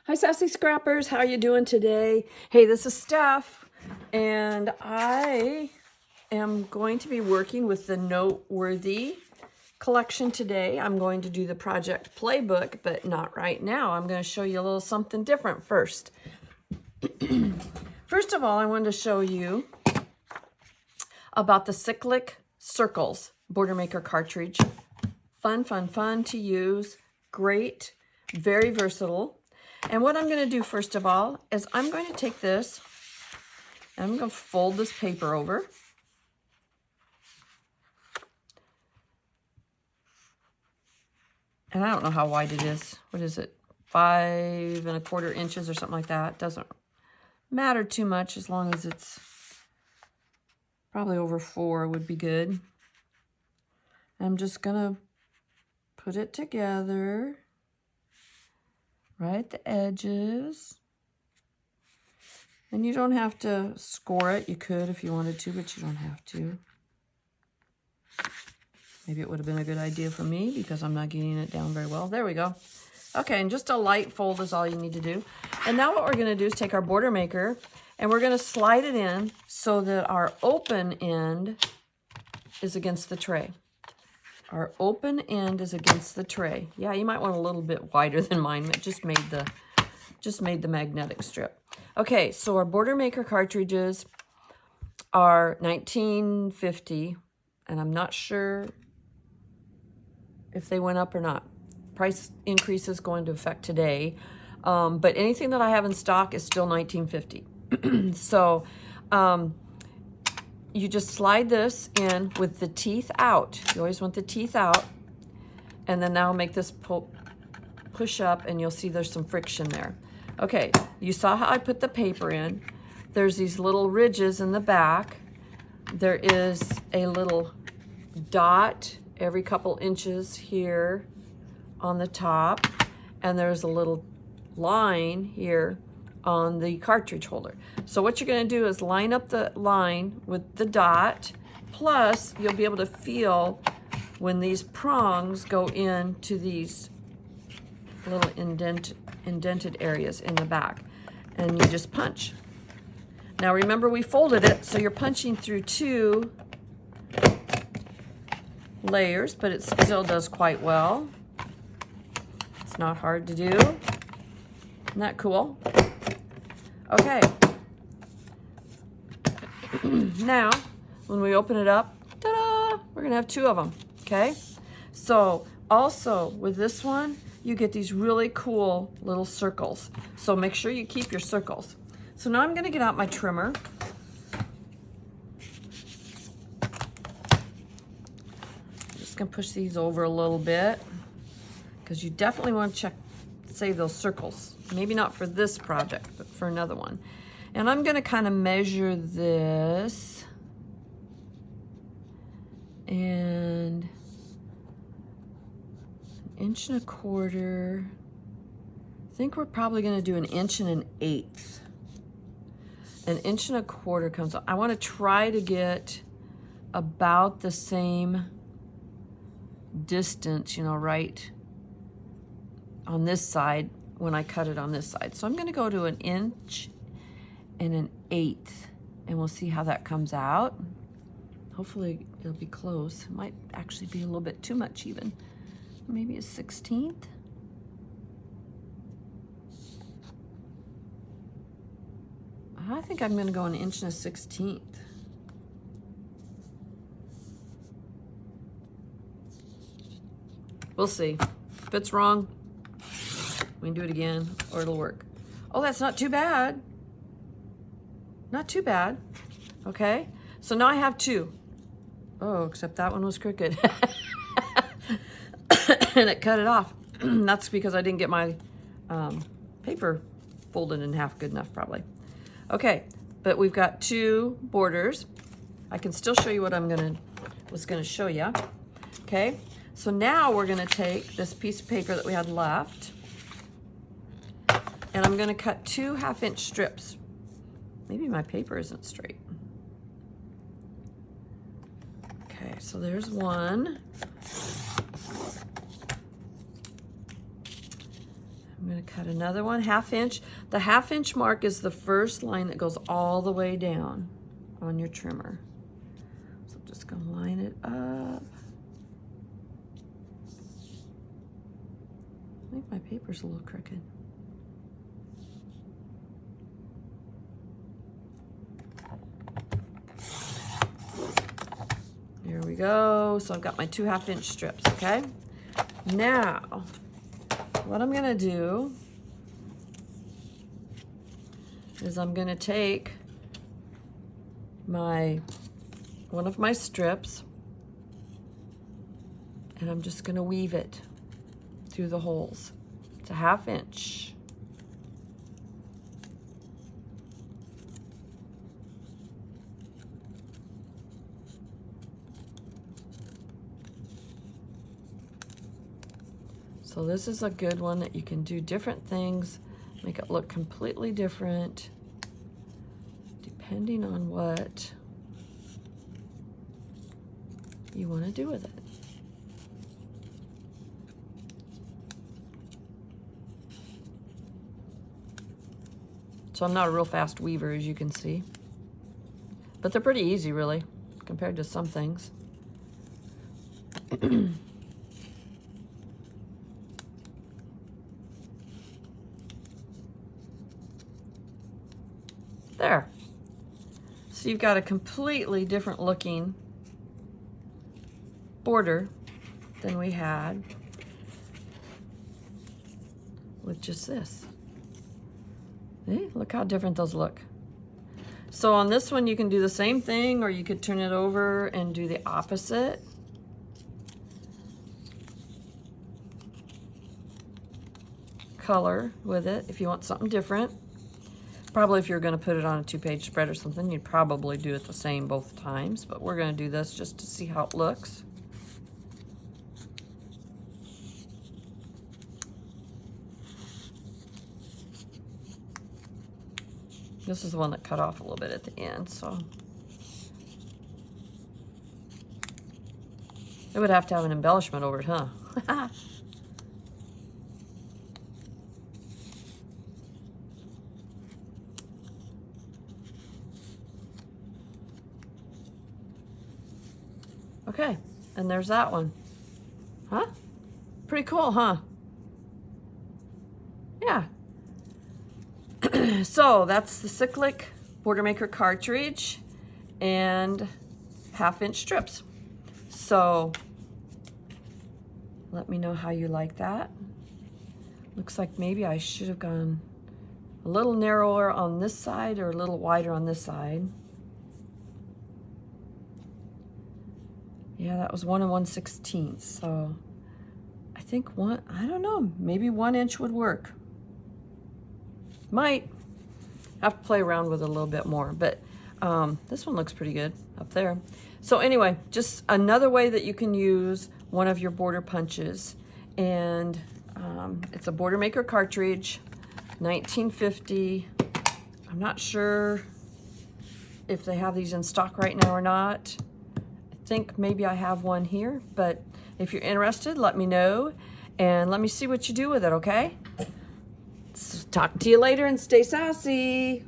Hi, Sassy Scrappers. How are you doing today? Hey, this is Steph, and I am going to be working with the Noteworthy collection today. I'm going to do the project playbook, but not right now. I'm going to show you a little something different first. First of all, I wanted to show you about the Cyclic Circles Border Maker cartridge. Fun, fun, fun to use. Great, very versatile. And what I'm going to do first of all is I'm going to take this and I'm going to fold this paper over. And I don't know how wide it is. What is it? 5 1/4 inches or something like that. Doesn't matter too much as long as it's probably over 4 would be good. I'm just going to put it together right at the edges. And you don't have to score it. You could if you wanted to, but you don't have to. Maybe it would have been a good idea for me because I'm not getting it down very well. There we go. Okay, and just a light fold is all you need to do. And now what we're going to do is take our border maker and we're going to slide it in so that our open end is against the tray. Our open end is against the tray. Yeah, you might want a little bit wider than mine. It just made the magnetic strip. Okay, so our border maker cartridges are $19.50, and I'm not sure if they went up or not. Price increase is going to affect today, but anything that I have in stock is still $19.50. So you just slide this in with the teeth out. You always want the teeth out, and then now make this push up, and you'll see there's some friction there. Okay, you saw how I put the paper in. There's these little ridges in the back. There is a little dot every couple inches here on the top, and there's a little line here on the cartridge holder. So what you're going to do is line up the line with the dot, plus you'll be able to feel when these prongs go into these little indented areas in the back, and you just punch. Now remember, we folded it, so you're punching through 2 layers, but it still does quite well. It's not hard to do. Isn't that cool? Okay. Now, when we open it up, ta-da, we're gonna have 2 of them, okay? So also with this one, you get these really cool little circles. So make sure you keep your circles. So now I'm gonna get out my trimmer. I'm just gonna push these over a little bit because you definitely want to save those circles. Maybe not for this project, but for another one. And I'm gonna kind of measure this. And 1.25 inches. I think we're probably going to do 1 1/8 inches. 1.25 inches comes up. I want to try to get about the same distance, you know, right on this side when I cut it on this side. So I'm going to go to 1 1/8 inches, and we'll see how that comes out. Hopefully it'll be close. It might actually be a little bit too much even. Maybe a 1/16. I think I'm going to go 1 1/16 inches. We'll see. If it's wrong, we can do it again, or it'll work. Oh, that's not too bad. Not too bad. Okay, so now I have 2. Oh, except that one was crooked. And it cut it off. That's because I didn't get my paper folded in half good enough, probably. Okay, but we've got 2 borders. I can still show you what was gonna show you. Okay, so now we're gonna take this piece of paper that we had left, and I'm gonna cut 2 1/2 inch strips. Maybe my paper isn't straight. Okay, so there's one. I'm going to cut another one, 1/2 inch. The 1/2 inch mark is the first line that goes all the way down on your trimmer. So I'm just going to line it up. I think my paper's a little crooked. There we go. So I've got my 2 1/2 inch strips, okay? Now, what I'm gonna do is I'm gonna take one of my strips and I'm just gonna weave it through the holes. It's a 1/2 inch. So this is a good one that you can do different things, make it look completely different, depending on what you want to do with it. So I'm not a real fast weaver, as you can see, but they're pretty easy, really, compared to some things. There. So you've got a completely different looking border than we had with just this. See? Look how different those look. So on this one you can do the same thing, or you could turn it over and do the opposite. Color with it if you want something different. Probably if you're going to put it on a 2-page spread or something, you'd probably do it the same both times, but we're going to do this just to see how it looks. This is the one that cut off a little bit at the end, so it would have to have an embellishment over it, huh? Okay, and there's that one. Huh? Pretty cool, huh? Yeah. So that's the cyclic border maker cartridge and 1/2 inch strips. So let me know how you like that. Looks like maybe I should have gone a little narrower on this side or a little wider on this side. Yeah, that was 1 1/16. So I think I don't know, maybe 1 inch would work. Might have to play around with it a little bit more, but this one looks pretty good up there. So anyway, just another way that you can use one of your border punches. And it's a border maker cartridge, 1950. I'm not sure if they have these in stock right now or not. I think maybe I have one here, but if you're interested, let me know and let me see what you do with it, okay? So talk to you later and stay sassy.